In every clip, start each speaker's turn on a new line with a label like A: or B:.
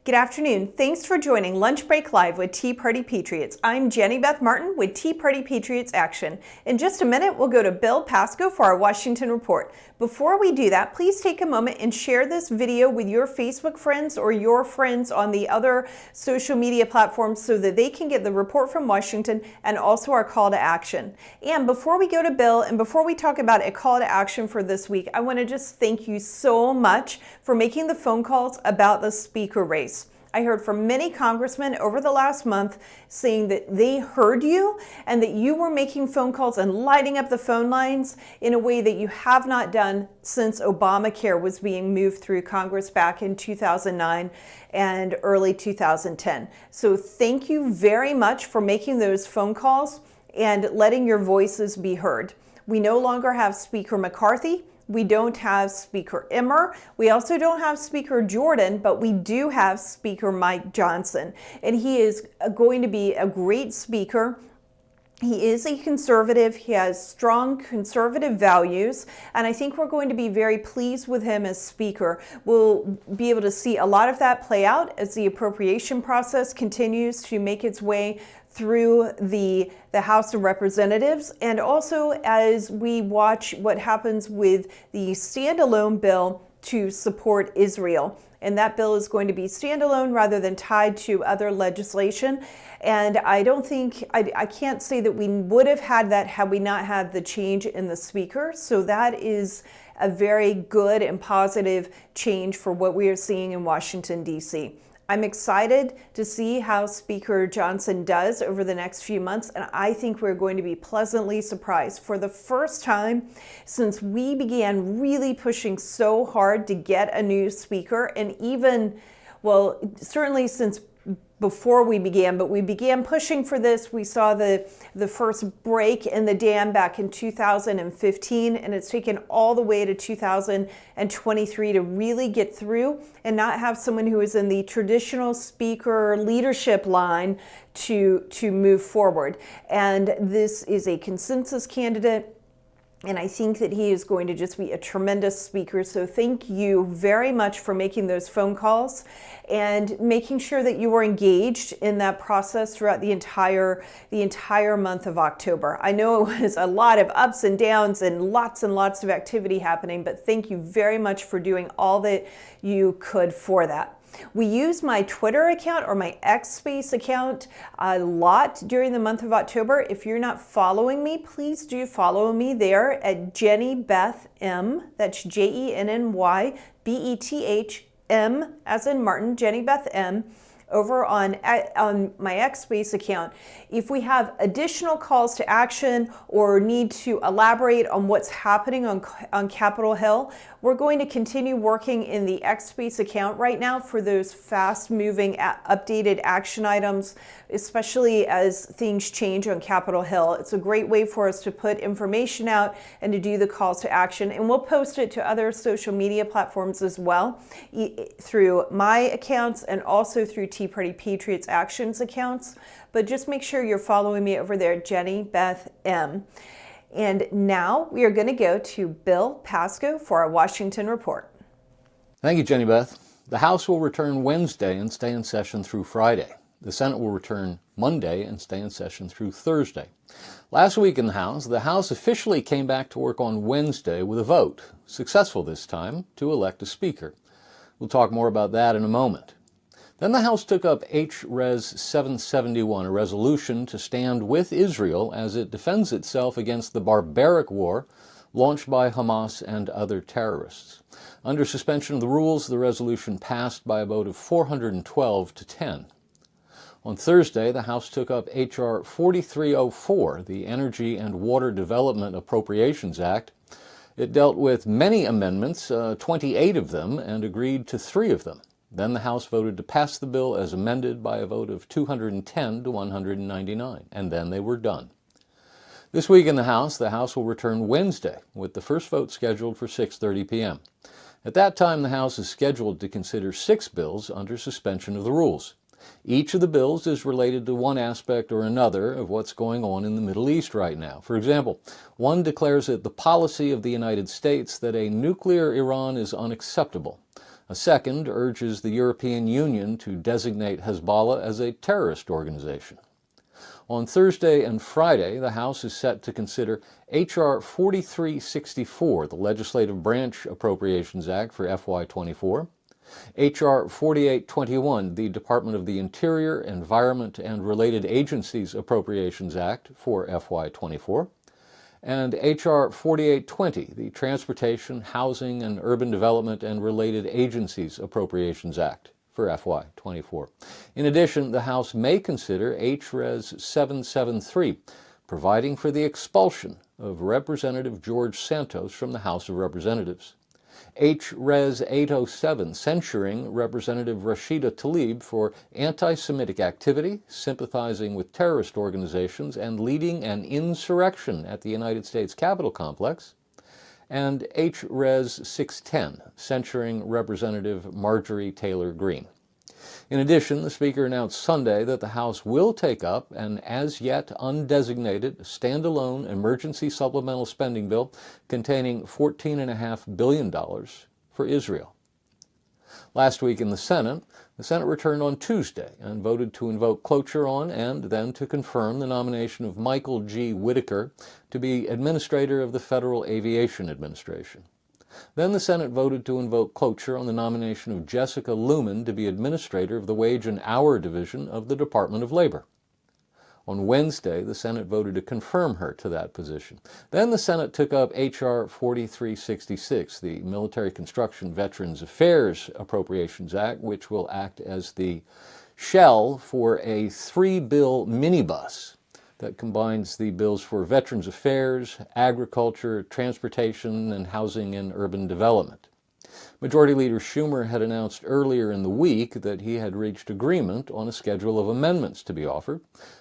A: Good afternoon. Thanks for joining Lunch Break Live with Tea Party Patriots. I'm Jenny Beth Martin with Tea Party Patriots Action. In just a minute, we'll go to Bill Pasco for our Washington report. Before we do that, please take a moment and share this video with your Facebook friends or your friends on the other social media platforms so that they can get the report from Washington and also our call to action. And before we go to Bill and before we talk about a call to action for this week, I want to just thank you so much for making the phone calls about the speaker race. I heard from many congressmen over the last month saying that they heard you and that you were making phone calls and lighting up the phone lines in a way that you have not done since Obamacare was being moved through Congress back in 2009 and early 2010. So thank you very much for making those phone calls and letting your voices be heard. We no longer have Speaker McCarthy. We don't have Speaker Emmer. We also don't have Speaker Jordan, but we do have Speaker Mike Johnson. And he is going to be a great speaker. He is a conservative. He has strong conservative values, and I think we're going to be very pleased with him as speaker. We'll be able to see a lot of that play out as the appropriation process continues to make its way through the House of Representatives, and also as we watch what happens with the standalone bill to support Israel. And that bill is going to be standalone rather than tied to other legislation. And I don't think, I can't say that we would have had that had we not had the change in the speaker. So that is a very good and positive change for what we are seeing in Washington, D.C. I'm excited to see how Speaker Johnson does over the next few months, and I think we're going to be pleasantly surprised. For the first time since we began really pushing so hard to get a new speaker, and even, well, certainly since before we began, but we began pushing for this. We saw the first break in the dam back in 2015, and it's taken all the way to 2023 to really get through and not have someone who is in the traditional speaker leadership line to move forward. And this is a consensus candidate. And I think that he is going to just be a tremendous speaker. So thank you very much for making those phone calls and making sure that you were engaged in that process throughout the entire month of October. I know it was a lot of ups and downs and lots of activity happening, but thank you very much for doing all that you could for that. We use my Twitter account or my X Space account a lot during the month of October. If you're not following me, please do follow me there at Jenny Beth M. That's JennyBethm, as in Martin, Jenny Beth M. over on my X Space account. If we have additional calls to action or need to elaborate on what's happening on Capitol Hill, we're going to continue working in the X Space account right now for those fast-moving updated action items, especially as things change on Capitol Hill. It's a great way for us to put information out and to do the calls to action, and we'll post it to other social media platforms as well, through my accounts and also through Tea Party Patriots Actions accounts. But just make sure you're following me over there, Jenny Beth M. And now we are going to go to Bill Pasco for our Washington report.
B: Thank you, Jenny Beth. The House will return Wednesday and stay in session through Friday. The Senate will return Monday and stay in session through Thursday. Last week in the House officially came back to work on Wednesday with a vote, successful this time, to elect a speaker. We'll talk more about that in a moment. Then the House took up H-Res 771, a resolution to stand with Israel as it defends itself against the barbaric war launched by Hamas and other terrorists. Under suspension of the rules, the resolution passed by a vote of 412 to 10. On Thursday, the House took up H.R. 4304, the Energy and Water Development Appropriations Act. It dealt with many amendments, 28 of them, and agreed to 3 of them. Then the House voted to pass the bill as amended by a vote of 210 to 199, and then they were done. This week in the House will return Wednesday, with the first vote scheduled for 6:30 p.m. At that time, the House is scheduled to consider 6 bills under suspension of the rules. Each of the bills is related to one aspect or another of what's going on in the Middle East right now. For example, one declares it the policy of the United States that a nuclear Iran is unacceptable. A second urges the European Union to designate Hezbollah as a terrorist organization. On Thursday and Friday, the House is set to consider H.R. 4364, the Legislative Branch Appropriations Act for FY24, H.R. 4821, the Department of the Interior, Environment, and Related Agencies Appropriations Act for FY24, and H.R. 4820, the Transportation, Housing, and Urban Development and Related Agencies Appropriations Act for FY24. In addition, the House may consider H.Res. 773, providing for the expulsion of Representative George Santos from the House of Representatives, H.Res. 807, censuring Representative Rashida Tlaib for anti-Semitic activity, sympathizing with terrorist organizations, and leading an insurrection at the United States Capitol complex, and H.Res. 610, censuring Representative Marjorie Taylor Greene. In addition, the Speaker announced Sunday that the House will take up an as-yet undesignated, standalone emergency supplemental spending bill containing $14.5 billion for Israel. Last week in the Senate returned on Tuesday and voted to invoke cloture on and then to confirm the nomination of Michael G. Whitaker to be Administrator of the Federal Aviation Administration. Then the Senate voted to invoke cloture on the nomination of Jessica Luman to be Administrator of the Wage and Hour Division of the Department of Labor. On Wednesday, the Senate voted to confirm her to that position. Then the Senate took up H.R. 4366, the Military Construction Veterans Affairs Appropriations Act, which will act as the shell for a three-bill minibus that combines the bills for Veterans Affairs, Agriculture, Transportation, and Housing and Urban Development. Majority Leader Schumer had announced earlier in the week that he had reached agreement on a schedule of amendments to be offered,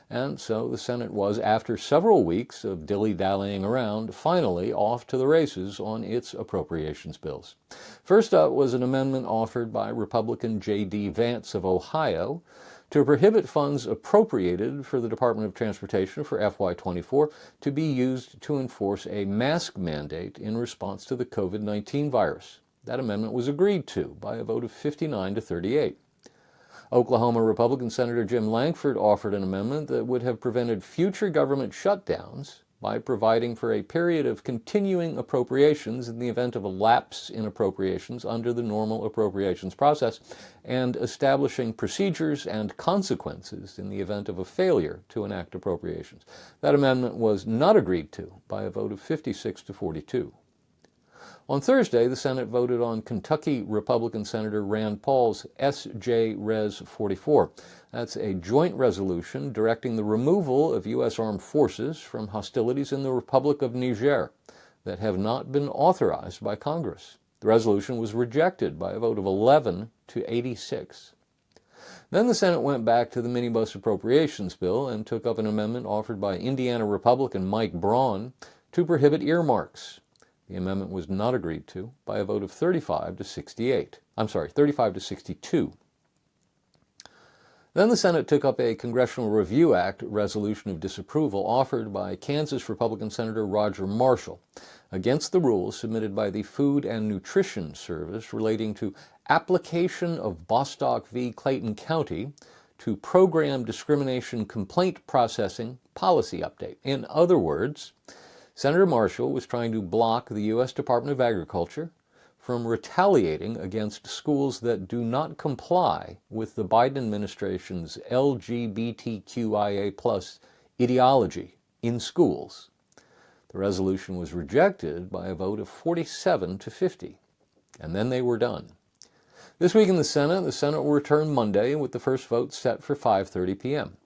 B: and so the Senate was, after several weeks of dilly-dallying around, finally off to the races on its appropriations bills. First up was an amendment offered by Republican J.D. Vance of Ohio to prohibit funds appropriated for the Department of Transportation for FY24 to be used to enforce a mask mandate in response to the COVID-19 virus. That amendment was agreed to by a vote of 59 to 38. Oklahoma Republican Senator Jim Lankford offered an amendment that would have prevented future government shutdowns by providing for a period of continuing appropriations in the event of a lapse in appropriations under the normal appropriations process, and establishing procedures and consequences in the event of a failure to enact appropriations. That amendment was not agreed to by a vote of 56 to 42. On Thursday, the Senate voted on Kentucky Republican Senator Rand Paul's S.J. Res. 44. That's a joint resolution directing the removal of U.S. armed forces from hostilities in the Republic of Niger that have not been authorized by Congress. The resolution was rejected by a vote of 11 to 86. Then the Senate went back to the minibus appropriations bill and took up an amendment offered by Indiana Republican Mike Braun to prohibit earmarks. The amendment was not agreed to by a vote of 35 to 62. Then the Senate took up a Congressional Review Act resolution of disapproval offered by Kansas Republican Senator Roger Marshall against the rules submitted by the Food and Nutrition Service relating to application of Bostock v. Clayton County to Program Discrimination Complaint Processing Policy Update. In other words, Senator Marshall was trying to block the U.S. Department of Agriculture from retaliating against schools that do not comply with the Biden administration's LGBTQIA+ ideology in schools. The resolution was rejected by a vote of 47 to 50, and then they were done. This week in the Senate will return Monday with the first vote set for 5:30 p.m.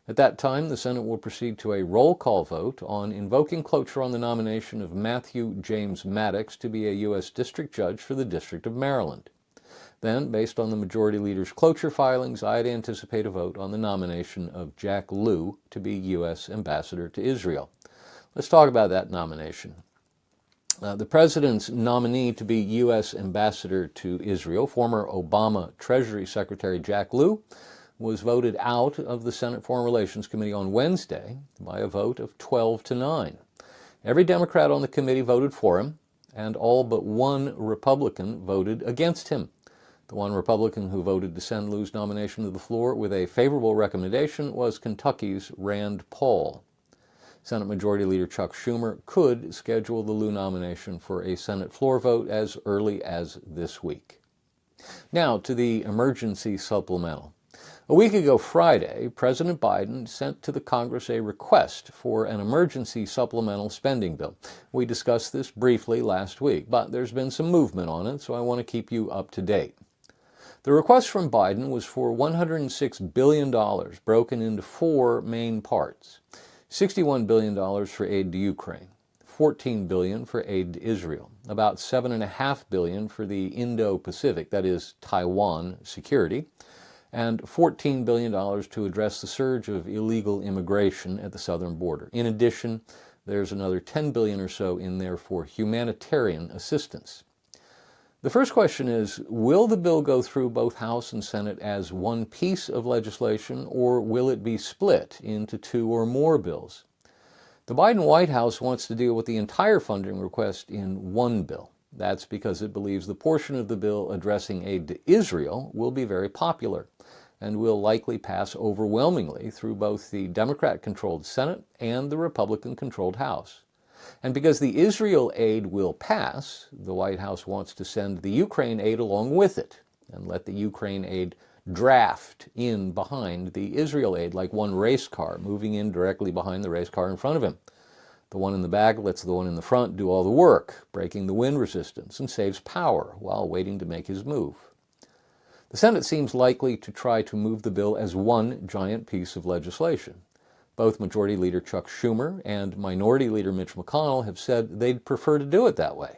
B: At that time, the Senate will proceed to a roll call vote on invoking cloture on the nomination of Matthew James Maddox to be a U.S. District Judge for the District of Maryland. Then, based on the Majority Leader's cloture filings, I'd anticipate a vote on the nomination of Jack Lew to be U.S. Ambassador to Israel. Let's talk about that nomination. The President's nominee to be U.S. Ambassador to Israel, former Obama Treasury Secretary Jack Lew, was voted out of the Senate Foreign Relations Committee on Wednesday by a vote of 12 to 9. Every Democrat on the committee voted for him, and all but one Republican voted against him. The one Republican who voted to send Liu's nomination to the floor with a favorable recommendation was Kentucky's Rand Paul. Senate Majority Leader Chuck Schumer could schedule the Liu nomination for a Senate floor vote as early as this week. Now to the emergency supplemental. A week ago Friday, President Biden sent to the Congress a request for an emergency supplemental spending bill. We discussed this briefly last week, but there's been some movement on it, so I want to keep you up to date. The request from Biden was for $106 billion, broken into four main parts. $61 billion for aid to Ukraine, $14 billion for aid to Israel, about $7.5 billion for the Indo-Pacific, that is, Taiwan security, and $14 billion to address the surge of illegal immigration at the southern border. In addition, there's another $10 billion or so in there for humanitarian assistance. The first question is, will the bill go through both House and Senate as one piece of legislation, or will it be split into two or more bills? The Biden White House wants to deal with the entire funding request in one bill. That's because it believes the portion of the bill addressing aid to Israel will be very popular and will likely pass overwhelmingly through both the Democrat-controlled Senate and the Republican-controlled House. And because the Israel aid will pass, the White House wants to send the Ukraine aid along with it and let the Ukraine aid draft in behind the Israel aid like one race car, moving in directly behind the race car in front of him. The one in the back lets the one in the front do all the work, breaking the wind resistance, and saves power while waiting to make his move. The Senate seems likely to try to move the bill as one giant piece of legislation. Both Majority Leader Chuck Schumer and Minority Leader Mitch McConnell have said they'd prefer to do it that way.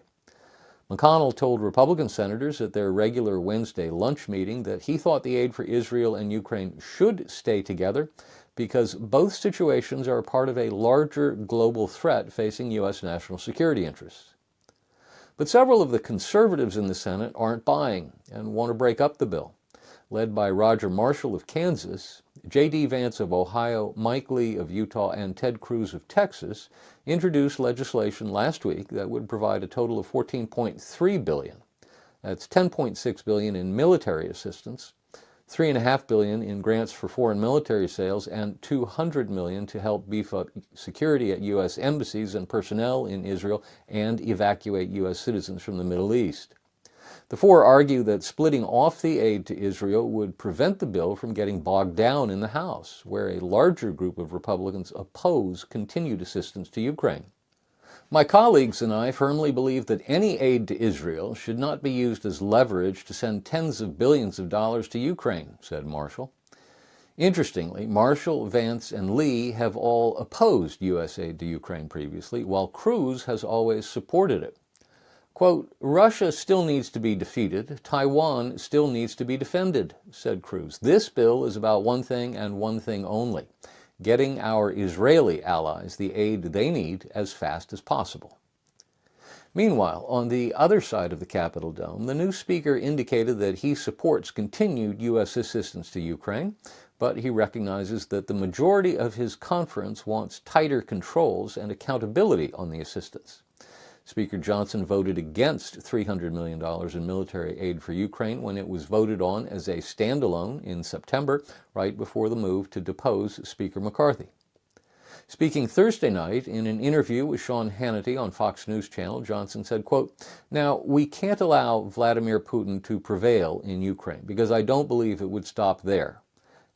B: McConnell told Republican senators at their regular Wednesday lunch meeting that he thought the aid for Israel and Ukraine should stay together because both situations are part of a larger global threat facing U.S. national security interests. But several of the conservatives in the Senate aren't buying and want to break up the bill. Led by Roger Marshall of Kansas, J.D. Vance of Ohio, Mike Lee of Utah, and Ted Cruz of Texas introduced legislation last week that would provide a total of $14.3 billion. That's $10.6 billion in military assistance, $3.5 billion in grants for foreign military sales, and $200 million to help beef up security at U.S. embassies and personnel in Israel and evacuate U.S. citizens from the Middle East. The four argue that splitting off the aid to Israel would prevent the bill from getting bogged down in the House, where a larger group of Republicans oppose continued assistance to Ukraine. My colleagues and I firmly believe that any aid to Israel should not be used as leverage to send tens of billions of dollars to Ukraine, said Marshall. Interestingly, Marshall, Vance, and Lee have all opposed U.S. aid to Ukraine previously, while Cruz has always supported it. Quote, Russia still needs to be defeated. Taiwan still needs to be defended, said Cruz. This bill is about one thing and one thing only, getting our Israeli allies the aid they need as fast as possible. Meanwhile, on the other side of the Capitol dome, the new speaker indicated that he supports continued U.S. assistance to Ukraine, but he recognizes that the majority of his conference wants tighter controls and accountability on the assistance. Speaker Johnson voted against $300 million in military aid for Ukraine when it was voted on as a standalone in September, right before the move to depose Speaker McCarthy. Speaking Thursday night in an interview with Sean Hannity on Fox News Channel, Johnson said, quote, Now, we can't allow Vladimir Putin to prevail in Ukraine because I don't believe it would stop there.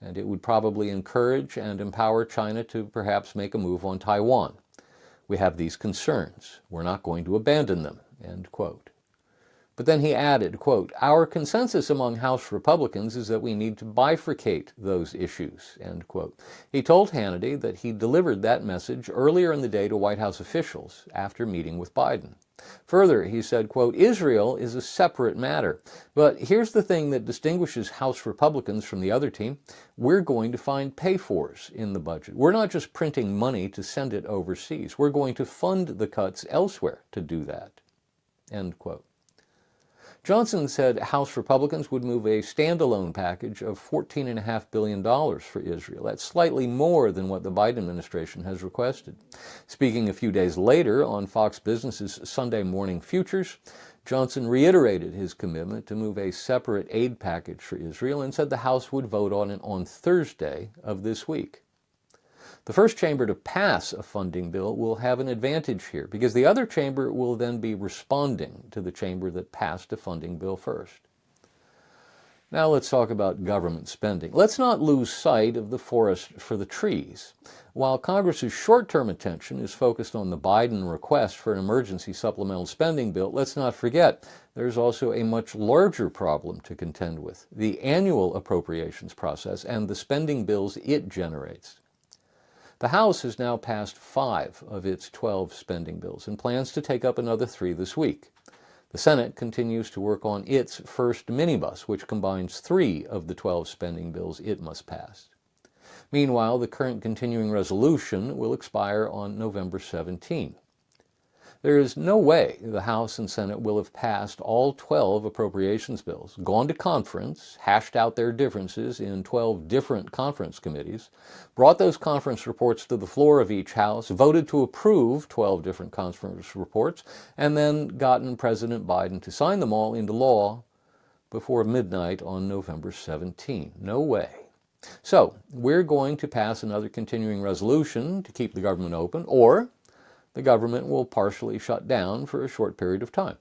B: And it would probably encourage and empower China to perhaps make a move on Taiwan. We have these concerns. We're not going to abandon them, end quote. But then he added, quote, Our consensus among House Republicans is that we need to bifurcate those issues, end quote. He told Hannity that he delivered that message earlier in the day to White House officials after meeting with Biden. Further, he said, quote, Israel is a separate matter. But here's the thing that distinguishes House Republicans from the other team. We're going to find pay-fors in the budget. We're not just printing money to send it overseas. We're going to fund the cuts elsewhere to do that, end quote. Johnson said House Republicans would move a standalone package of $14.5 billion for Israel. That's slightly more than what the Biden administration has requested. Speaking a few days later on Fox Business's Sunday Morning Futures, Johnson reiterated his commitment to move a separate aid package for Israel and said the House would vote on it on Thursday of this week. The first chamber to pass a funding bill will have an advantage here because the other chamber will then be responding to the chamber that passed a funding bill first. Now let's talk about government spending. Let's not lose sight of the forest for the trees. While Congress's short-term attention is focused on the Biden request for an emergency supplemental spending bill, let's not forget there's also a much larger problem to contend with: the annual appropriations process and the spending bills it generates. The House has now passed 5 of its 12 spending bills and plans to take up another 3 this week. The Senate continues to work on its first minibus, which combines 3 of the 12 spending bills it must pass. Meanwhile, the current continuing resolution will expire on November 17. There is no way the House and Senate will have passed all 12 appropriations bills, gone to conference, hashed out their differences in 12 different conference committees, brought those conference reports to the floor of each House, voted to approve 12 different conference reports, and then gotten President Biden to sign them all into law before midnight on November 17. No way. So, we're going to pass another continuing resolution to keep the government open, or the government will partially shut down for a short period of time.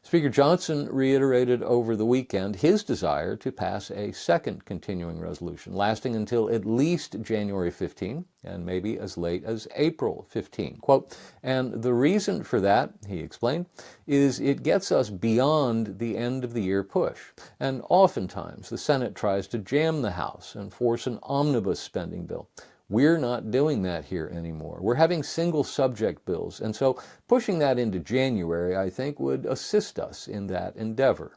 B: Speaker Johnson reiterated over the weekend his desire to pass a second continuing resolution, lasting until at least January 15 and maybe as late as April 15. Quote, "And the reason for that," he explained, "is it gets us beyond the end of the year push. And oftentimes the Senate tries to jam the House and force an omnibus spending bill. We're not doing that here anymore. We're having single subject bills, and so pushing that into January, I think, would assist us in that endeavor."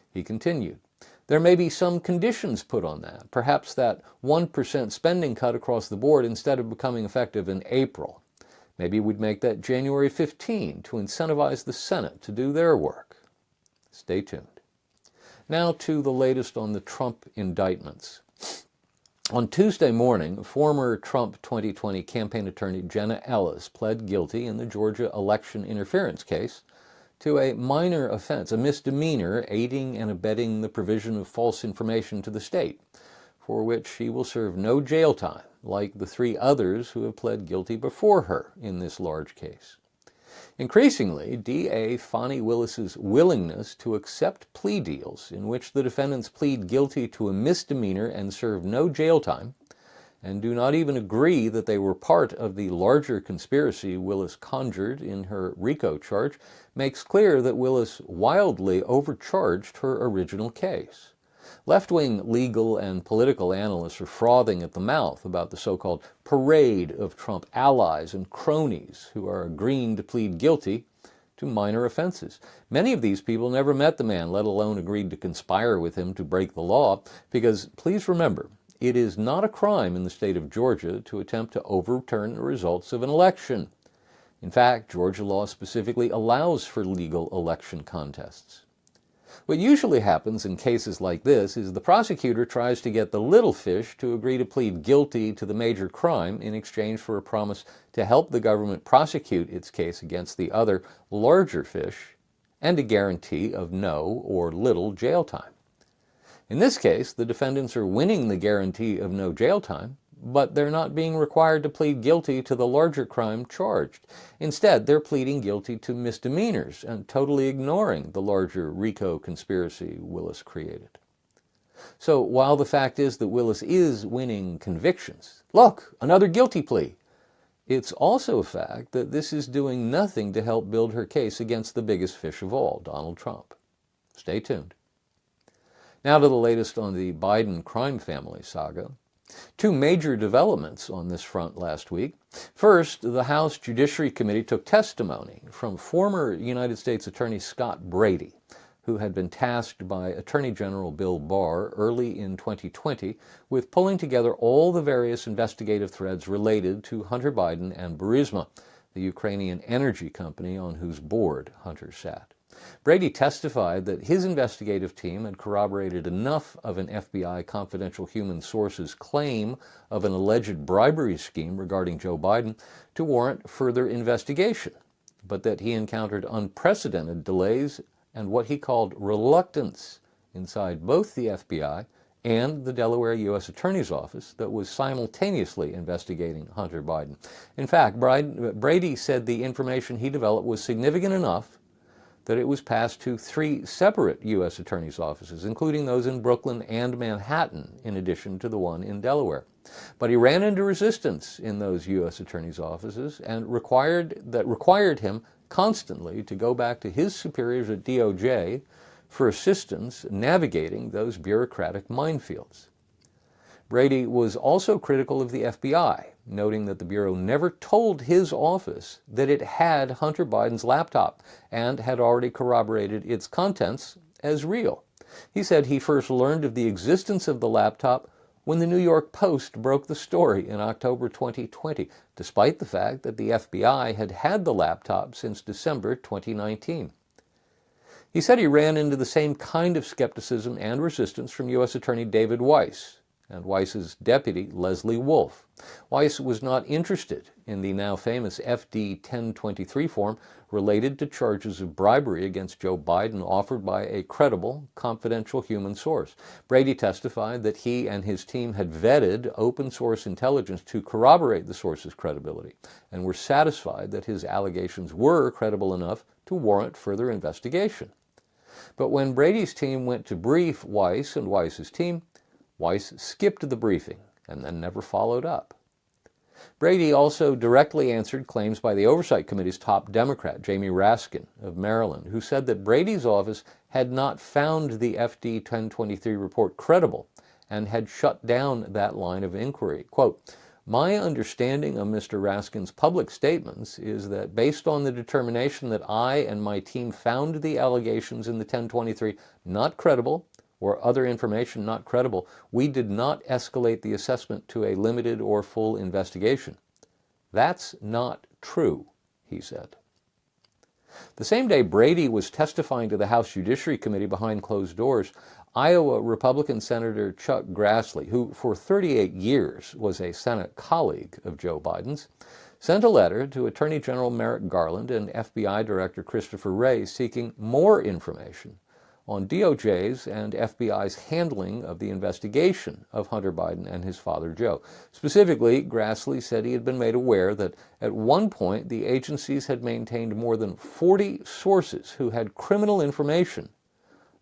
B: He continued, "There may be some conditions put on that, perhaps that 1% spending cut across the board instead of becoming effective in April. Maybe we'd make that January 15 to incentivize the Senate to do their work." Stay tuned. Now to the latest on the Trump indictments. On Tuesday morning, former Trump 2020 campaign attorney Jenna Ellis pled guilty in the Georgia election interference case to a minor offense, a misdemeanor, aiding and abetting the provision of false information to the state, for which she will serve no jail time, like the 3 others who have pled guilty before her in this large case. Increasingly, DA Fani Willis's willingness to accept plea deals in which the defendants plead guilty to a misdemeanor and serve no jail time, and do not even agree that they were part of the larger conspiracy Willis conjured in her RICO charge, makes clear that Willis wildly overcharged her original case. Left-wing legal and political analysts are frothing at the mouth about the so-called parade of Trump allies and cronies who are agreeing to plead guilty to minor offenses. Many of these people never met the man, let alone agreed to conspire with him to break the law, because please remember, it is not a crime in the state of Georgia to attempt to overturn the results of an election. In fact, Georgia law specifically allows for legal election contests. What usually happens in cases like this is the prosecutor tries to get the little fish to agree to plead guilty to the major crime in exchange for a promise to help the government prosecute its case against the other larger fish and a guarantee of no or little jail time. In this case, the defendants are winning the guarantee of no jail time, but they're not being required to plead guilty to the larger crime charged. Instead, they're pleading guilty to misdemeanors and totally ignoring the larger RICO conspiracy Willis created. So while the fact is that Willis is winning convictions, look, another guilty plea, it's also a fact that this is doing nothing to help build her case against the biggest fish of all, Donald Trump. Stay tuned. Now to the latest on the Biden crime family saga. 2 major developments on this front last week. First, the House Judiciary Committee took testimony from former United States Attorney Scott Brady, who had been tasked by Attorney General Bill Barr early in 2020 with pulling together all the various investigative threads related to Hunter Biden and Burisma, the Ukrainian energy company on whose board Hunter sat. Brady testified that his investigative team had corroborated enough of an FBI confidential human source's claim of an alleged bribery scheme regarding Joe Biden to warrant further investigation. but that he encountered unprecedented delays and what he called reluctance inside both the FBI and the Delaware U.S. Attorney's Office that was simultaneously investigating Hunter Biden. In fact, Brady said the information he developed was significant enough that it was passed to 3 separate U.S. Attorney's offices, including those in Brooklyn and Manhattan, in addition to the one in Delaware. But he ran into resistance in those U.S. Attorney's offices and required him constantly to go back to his superiors at DOJ for assistance navigating those bureaucratic minefields. Brady was also critical of the FBI, noting that the Bureau never told his office that it had Hunter Biden's laptop and had already corroborated its contents as real. He said he first learned of the existence of the laptop when the New York Post broke the story in October 2020, despite the fact that the FBI had had the laptop since December 2019. He said he ran into the same kind of skepticism and resistance from U.S. Attorney David Weiss and Weiss's deputy, Leslie Wolf. Weiss was not interested in the now famous FD 1023 form related to charges of bribery against Joe Biden offered by a credible, confidential human source. Brady testified that he and his team had vetted open source intelligence to corroborate the source's credibility and were satisfied that his allegations were credible enough to warrant further investigation. But when Brady's team went to brief Weiss and Weiss's team, Weiss skipped the briefing and then never followed up. Brady also directly answered claims by the Oversight Committee's top Democrat, Jamie Raskin of Maryland, who said that Brady's office had not found the FD 1023 report credible and had shut down that line of inquiry. Quote, "My understanding of Mr. Raskin's public statements is that based on the determination that I and my team found the allegations in the 1023 not credible or other information not credible, we did not escalate the assessment to a limited or full investigation." That's not true, he said. The same day Brady was testifying to the House Judiciary Committee behind closed doors, Iowa Republican Senator Chuck Grassley, who for 38 years was a Senate colleague of Joe Biden's, sent a letter to Attorney General Merrick Garland and FBI Director Christopher Wray seeking more information on DOJ's and FBI's handling of the investigation of Hunter Biden and his father Joe. Specifically, Grassley said he had been made aware that at one point the agencies had maintained more than 40 sources who had criminal information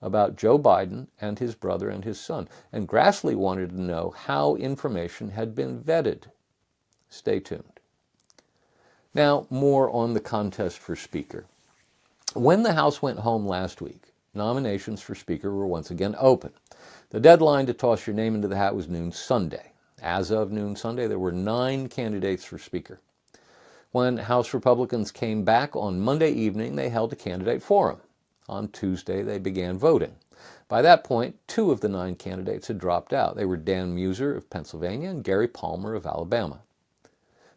B: about Joe Biden and his brother and his son. And Grassley wanted to know how information had been vetted. Stay tuned. Now, more on the contest for Speaker. When the House went home last week, nominations for Speaker were once again open. The deadline to toss your name into the hat was noon Sunday. As of noon Sunday, there were 9 candidates for Speaker. When House Republicans came back on Monday evening, they held a candidate forum. On Tuesday, they began voting. By that point, 2 of the 9 candidates had dropped out. They were Dan Muser of Pennsylvania and Gary Palmer of Alabama.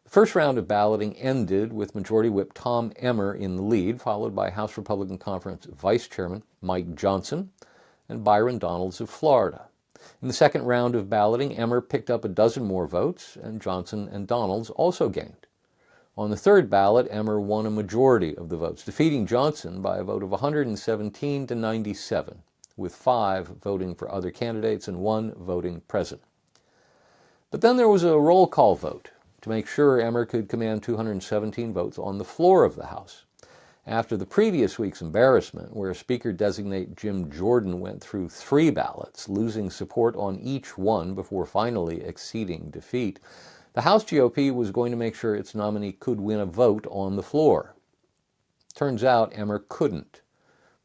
B: The first round of balloting ended with Majority Whip Tom Emmer in the lead, followed by House Republican Conference Vice Chairman Mike Johnson and Byron Donalds of Florida. In the second round of balloting, Emmer picked up a dozen more votes, and Johnson and Donalds also gained. On the third ballot, Emmer won a majority of the votes, defeating Johnson by a vote of 117 to 97, with 5 voting for other candidates and 1 voting present. But then there was a roll call vote to make sure Emmer could command 217 votes on the floor of the House. After the previous week's embarrassment, where Speaker-designate Jim Jordan went through 3 ballots, losing support on each one before finally exceeding defeat, the House GOP was going to make sure its nominee could win a vote on the floor. Turns out Emmer couldn't.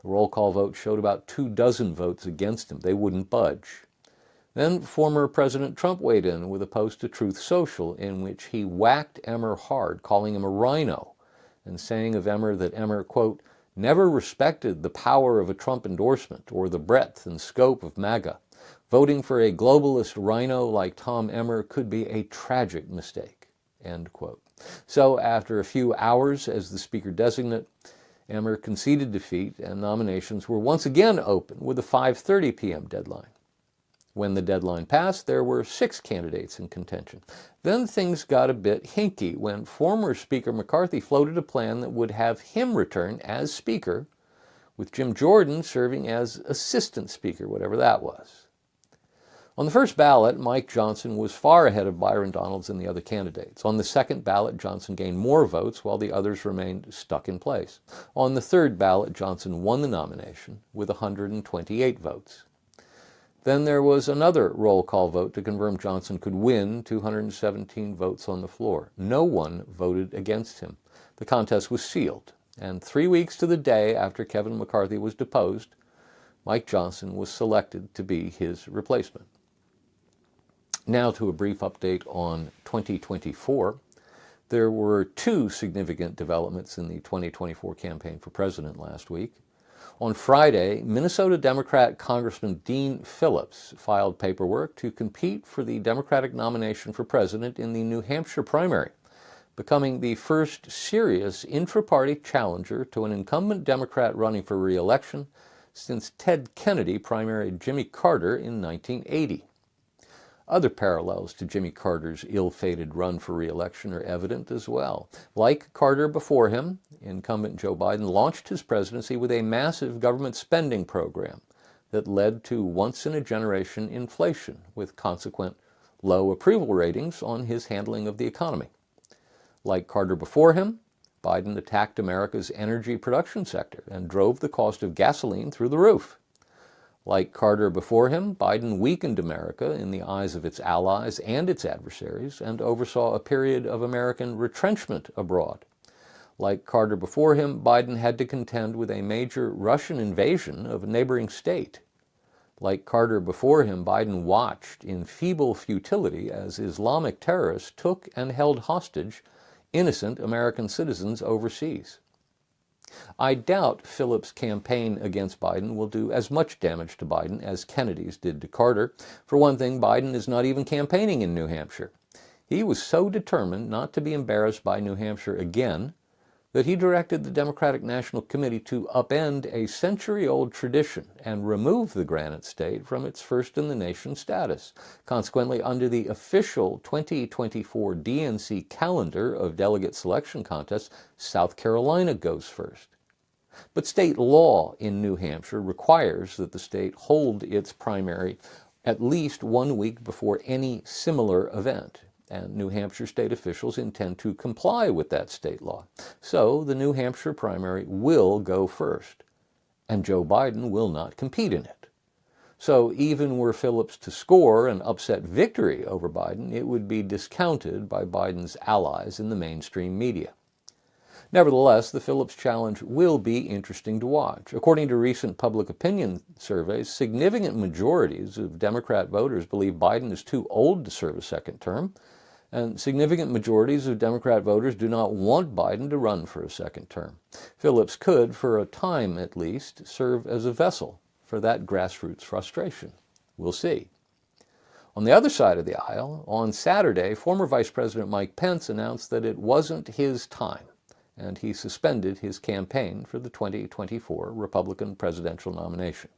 B: The roll call vote showed about 24 votes against him. They wouldn't budge. Then former President Trump weighed in with a post to Truth Social in which he whacked Emmer hard, calling him a rhino, and saying of Emmer that Emmer, quote, never respected the power of a Trump endorsement or the breadth and scope of MAGA. Voting for a globalist rhino like Tom Emmer could be a tragic mistake, end quote. So after a few hours as the Speaker-designate, Emmer conceded defeat and nominations were once again open with a 5:30 p.m. deadline. When the deadline passed, there were 6 candidates in contention. Then things got a bit hinky when former Speaker McCarthy floated a plan that would have him return as Speaker, with Jim Jordan serving as Assistant Speaker, whatever that was. On the first ballot, Mike Johnson was far ahead of Byron Donalds and the other candidates. On the second ballot, Johnson gained more votes while the others remained stuck in place. On the third ballot, Johnson won the nomination with 128 votes. Then there was another roll call vote to confirm Johnson could win 217 votes on the floor. No one voted against him. The contest was sealed, and 3 weeks to the day after Kevin McCarthy was deposed, Mike Johnson was selected to be his replacement. Now to a brief update on 2024. There were 2 significant developments in the 2024 campaign for president last week. On Friday, Minnesota Democrat Congressman Dean Phillips filed paperwork to compete for the Democratic nomination for president in the New Hampshire primary, becoming the first serious intra-party challenger to an incumbent Democrat running for re-election since Ted Kennedy primaried Jimmy Carter in 1980. Other parallels to Jimmy Carter's ill-fated run for re-election are evident as well. Like Carter before him, incumbent Joe Biden launched his presidency with a massive government spending program that led to once-in-a-generation inflation, with consequent low approval ratings on his handling of the economy. Like Carter before him, Biden attacked America's energy production sector and drove the cost of gasoline through the roof. Like Carter before him, Biden weakened America in the eyes of its allies and its adversaries and oversaw a period of American retrenchment abroad. Like Carter before him, Biden had to contend with a major Russian invasion of a neighboring state. Like Carter before him, Biden watched in feeble futility as Islamic terrorists took and held hostage innocent American citizens overseas. I doubt Phillips' campaign against Biden will do as much damage to Biden as Kennedy's did to Carter. For one thing, Biden is not even campaigning in New Hampshire. He was so determined not to be embarrassed by New Hampshire again that he directed the Democratic National Committee to upend a century-old tradition and remove the Granite State from its first-in-the-nation status. Consequently, under the official 2024 DNC calendar of delegate selection contests, South Carolina goes first. But state law in New Hampshire requires that the state hold its primary at least 1 week before any similar event, and New Hampshire state officials intend to comply with that state law. So the New Hampshire primary will go first, and Joe Biden will not compete in it. So even were Phillips to score an upset victory over Biden, it would be discounted by Biden's allies in the mainstream media. Nevertheless, the Phillips challenge will be interesting to watch. According to recent public opinion surveys, significant majorities of Democrat voters believe Biden is too old to serve a second term, and significant majorities of Democrat voters do not want Biden to run for a second term. Phillips could, for a time at least, serve as a vessel for that grassroots frustration. We'll see. On the other side of the aisle, on Saturday, former Vice President Mike Pence announced that it wasn't his time, and he suspended his campaign for the 2024 Republican presidential nomination.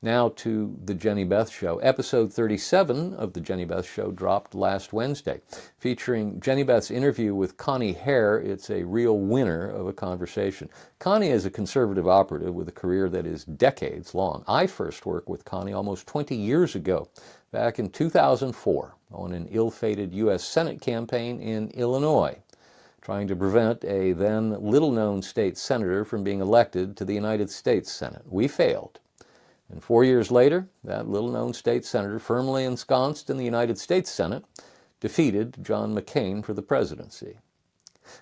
B: Now to The Jenny Beth Show. Episode 37 of The Jenny Beth Show dropped last Wednesday. Featuring Jenny Beth's interview with Connie Hare, it's a real winner of a conversation. Connie is a conservative operative with a career that is decades long. I first worked with Connie almost 20 years ago, back in 2004, on an ill-fated U.S. Senate campaign in Illinois, trying to prevent a then little-known state senator from being elected to the United States Senate. We failed. And 4 years later, that little-known state senator, firmly ensconced in the United States Senate, defeated John McCain for the presidency.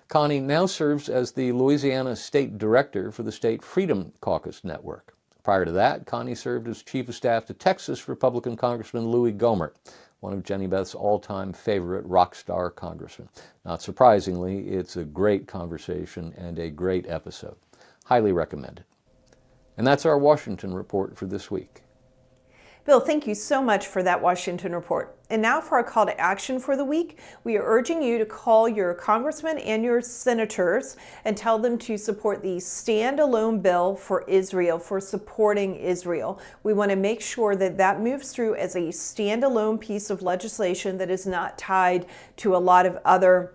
B: Connie now serves as the Louisiana State Director for the State Freedom Caucus Network. Prior to that, Connie served as Chief of Staff to Texas Republican Congressman Louis Gohmert, one of Jenny Beth's all-time favorite rock star congressmen. Not surprisingly, it's a great conversation and a great episode. Highly recommended. And that's our Washington report for this week.
A: Bill, thank you so much for that Washington report. And now for our call to action for the week. We are urging you to call your congressmen and your senators and tell them to support the standalone bill for Israel, for supporting Israel. We want to make sure that that moves through as a standalone piece of legislation that is not tied to a lot of other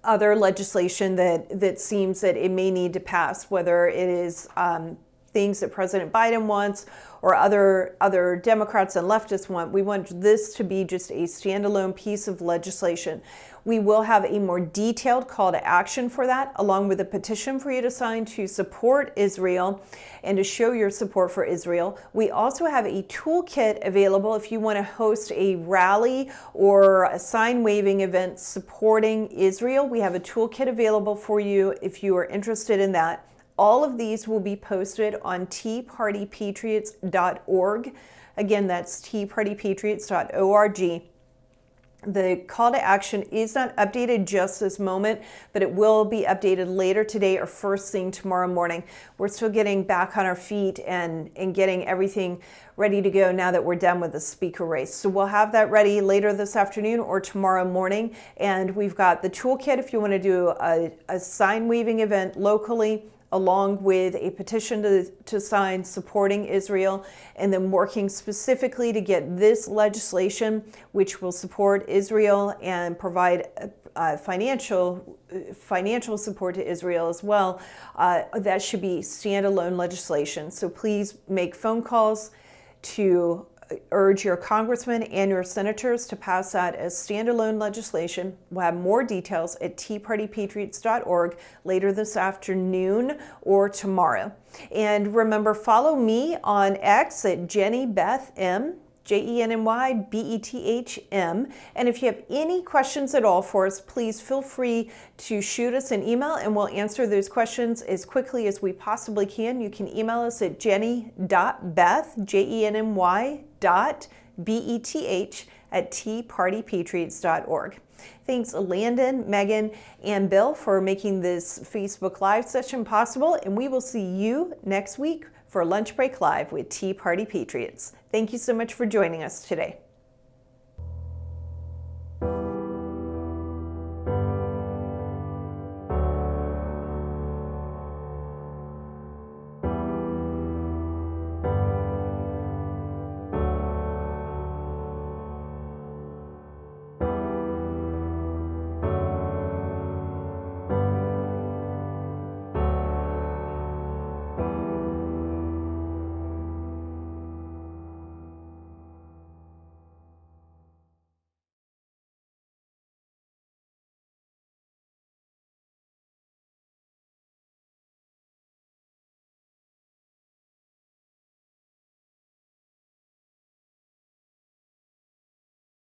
A: legislation that seems that it may need to pass, whether it is things that President Biden wants or other Democrats and leftists want. We want this to be just a standalone piece of legislation. We will have a more detailed call to action for that, along with a petition for you to sign to support Israel and to show your support for Israel. We also have a toolkit available if you want to host a rally or a sign waving event supporting Israel. We have a toolkit available for you if you are interested in that. All of these will be posted on teapartypatriots.org. Again, that's teapartypatriots.org. The call to action is not updated just this moment, but it will be updated later today or first thing tomorrow morning. We're still getting back on our feet and getting everything ready to go now that we're done with the speaker race. So we'll have that ready later this afternoon or tomorrow morning. And we've got the toolkit if you want to do a sign waving event locally, along with a petition to sign supporting Israel, and then working specifically to get this legislation, which will support Israel and provide financial support to Israel as well. That should be standalone legislation. So please make phone calls to urge your congressmen and your senators to pass that as standalone legislation. We'll have more details at teapartypatriots.org later this afternoon or tomorrow. And remember, follow me on X at JennyBethM, JennyBethm. And if you have any questions at all for us, please feel free to shoot us an email and we'll answer those questions as quickly as we possibly can. You can email us at jenny.beth, JennyBeth at teapartypatriots.org. Thanks Landon, Megan, and Bill for making this Facebook Live session possible, and we will see you next week for Lunch Break Live with Tea Party Patriots. Thank you so much for joining us today.